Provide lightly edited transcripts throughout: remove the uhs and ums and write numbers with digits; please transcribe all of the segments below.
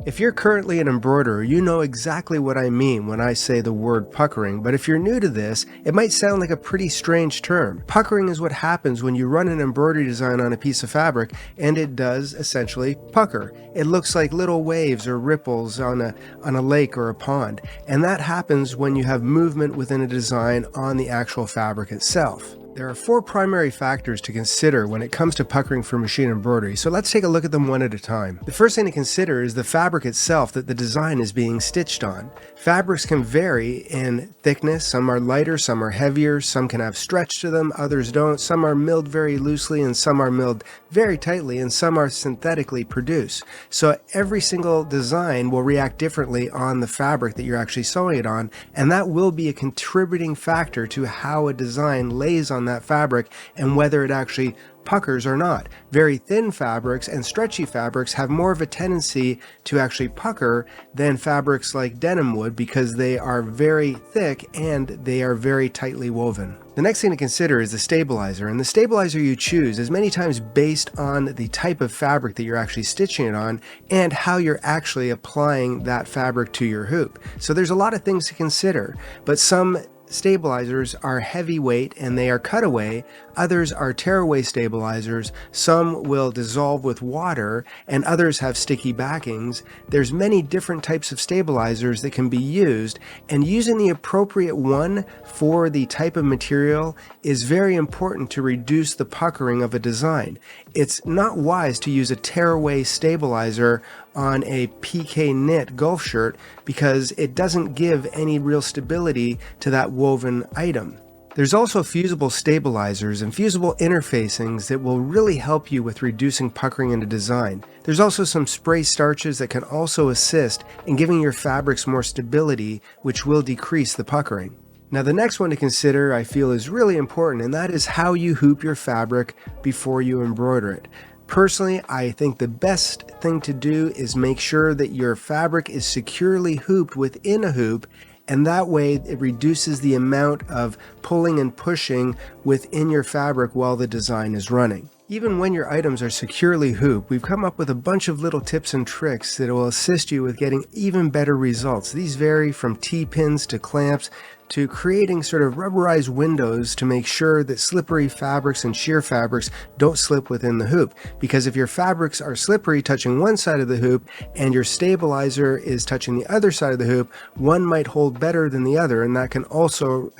If you're currently an embroiderer, you know exactly what I mean when I say the word puckering, but if you're new to this, it might sound like a pretty strange term. Puckering is what happens when you run an embroidery design on a piece of fabric and it does essentially pucker. It looks like little waves or ripples on a lake or a pond, and that happens when you have movement within a design on the actual fabric itself. There are four primary factors to consider when it comes to puckering for machine embroidery, so let's take a look at them one at a time. The first thing to consider is the fabric itself that the design is being stitched on. Fabrics can vary in thickness. Some are lighter, some are heavier, some can have stretch to them, others don't. Some are milled very loosely and some are milled very tightly, and some are synthetically produced. So every single design will react differently on the fabric that you're actually sewing it on, and that will be a contributing factor to how a design lays on that fabric and whether it actually puckers or not. Very thin fabrics and stretchy fabrics have more of a tendency to actually pucker than fabrics like denim would, because they are very thick and they are very tightly woven. The next thing to consider is the stabilizer, and the stabilizer you choose is many times based on the type of fabric that you're actually stitching it on and how you're actually applying that fabric to your hoop. So there's a lot of things to consider, but some stabilizers are heavyweight and they are cutaway, others are tearaway stabilizers, some will dissolve with water, and others have sticky backings. There's many different types of stabilizers that can be used, and using the appropriate one for the type of material is very important to reduce the puckering of a design. It's not wise to use a tearaway stabilizer on a PK knit Gulf shirt because it doesn't give any real stability to that woven item. There's also fusible stabilizers and fusible interfacings that will really help you with reducing puckering in a design. There's also some spray starches that can also assist in giving your fabrics more stability, which will decrease the puckering. Now the next one to consider I feel is really important, and that is how you hoop your fabric before you embroider it. Personally, I think the best thing to do is make sure that your fabric is securely hooped within a hoop, and that way it reduces the amount of pulling and pushing within your fabric while the design is running. Even when your items are securely hooped, we've come up with a bunch of little tips and tricks that will assist you with getting even better results. These vary from T-pins to clamps to creating sort of rubberized windows to make sure that slippery fabrics and sheer fabrics don't slip within the hoop. Because if your fabrics are slippery touching one side of the hoop and your stabilizer is touching the other side of the hoop, one might hold better than the other, and that can also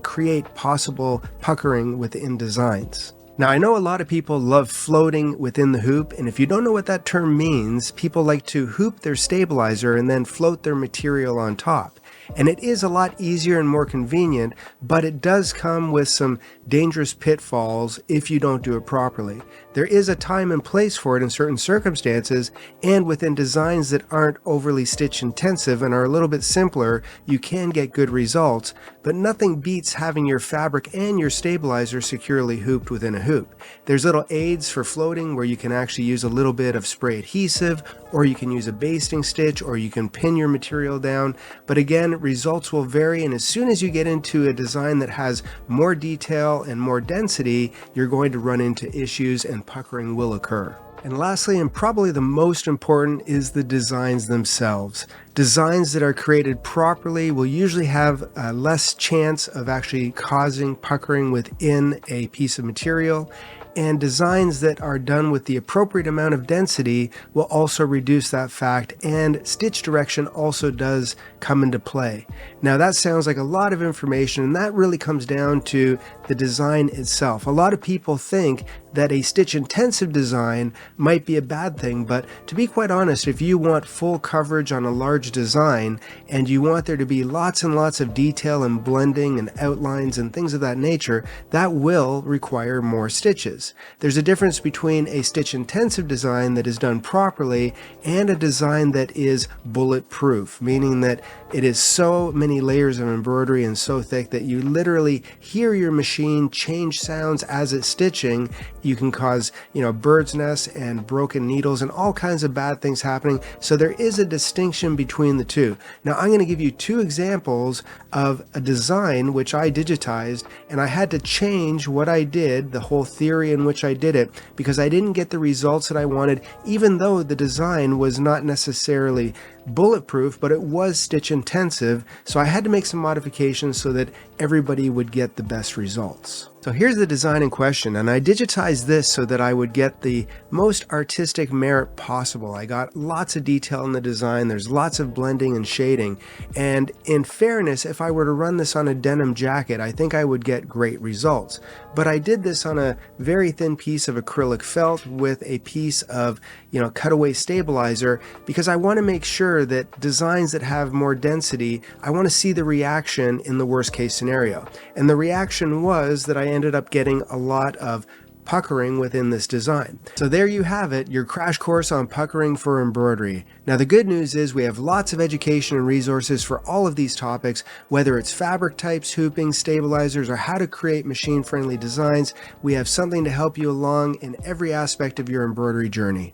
create possible puckering within designs. Now, I know a lot of people love floating within the hoop, and if you don't know what that term means, people like to hoop their stabilizer and then float their material on top. And it is a lot easier and more convenient, but it does come with some dangerous pitfalls if you don't do it properly. There is a time and place for it in certain circumstances, and within designs that aren't overly stitch intensive and are a little bit simpler, you can get good results, but nothing beats having your fabric and your stabilizer securely hooped within a hoop. There's little aids for floating where you can actually use a little bit of spray adhesive, or you can use a basting stitch, or you can pin your material down, but again, results will vary, and as soon as you get into a design that has more detail and more density, you're going to run into issues and puckering will occur. And lastly, and probably the most important, is the designs themselves. Designs that are created properly will usually have less chance of actually causing puckering within a piece of material, and designs that are done with the appropriate amount of density will also reduce that fact, and stitch direction also does come into play. Now that sounds like a lot of information, and that really comes down to the design itself. A lot of people think that a stitch intensive design might be a bad thing, but to be quite honest, if you want full coverage on a large design and you want there to be lots and lots of detail and blending and outlines and things of that nature, that will require more stitches. There's a difference between a stitch intensive design that is done properly and a design that is bulletproof, meaning that it is so many layers of embroidery and so thick that you literally hear your machine change sounds as it's stitching, You can cause, bird's nests and broken needles and all kinds of bad things happening. So there is a distinction between the two. Now I'm going to give you two examples of a design which I digitized, and I had to change what I did, the whole theory in which I did it, because I didn't get the results that I wanted, even though the design was not necessarily bulletproof, but it was stitch intensive. So I had to make some modifications so that everybody would get the best results. So here's the design in question, and I digitized this so that I would get the most artistic merit possible. I got lots of detail in the design, there's lots of blending and shading, and in fairness, if I were to run this on a denim jacket, I think I would get great results. But I did this on a very thin piece of acrylic felt with a piece of, cutaway stabilizer, because I want to make sure that designs that have more density, I want to see the reaction in the worst case scenario. And the reaction was that I ended up getting a lot of puckering within this design. So there you have it, your crash course on puckering for embroidery. Now the good news is we have lots of education and resources for all of these topics, whether it's fabric types, hooping, stabilizers, or how to create machine-friendly designs. We have something to help you along in every aspect of your embroidery journey.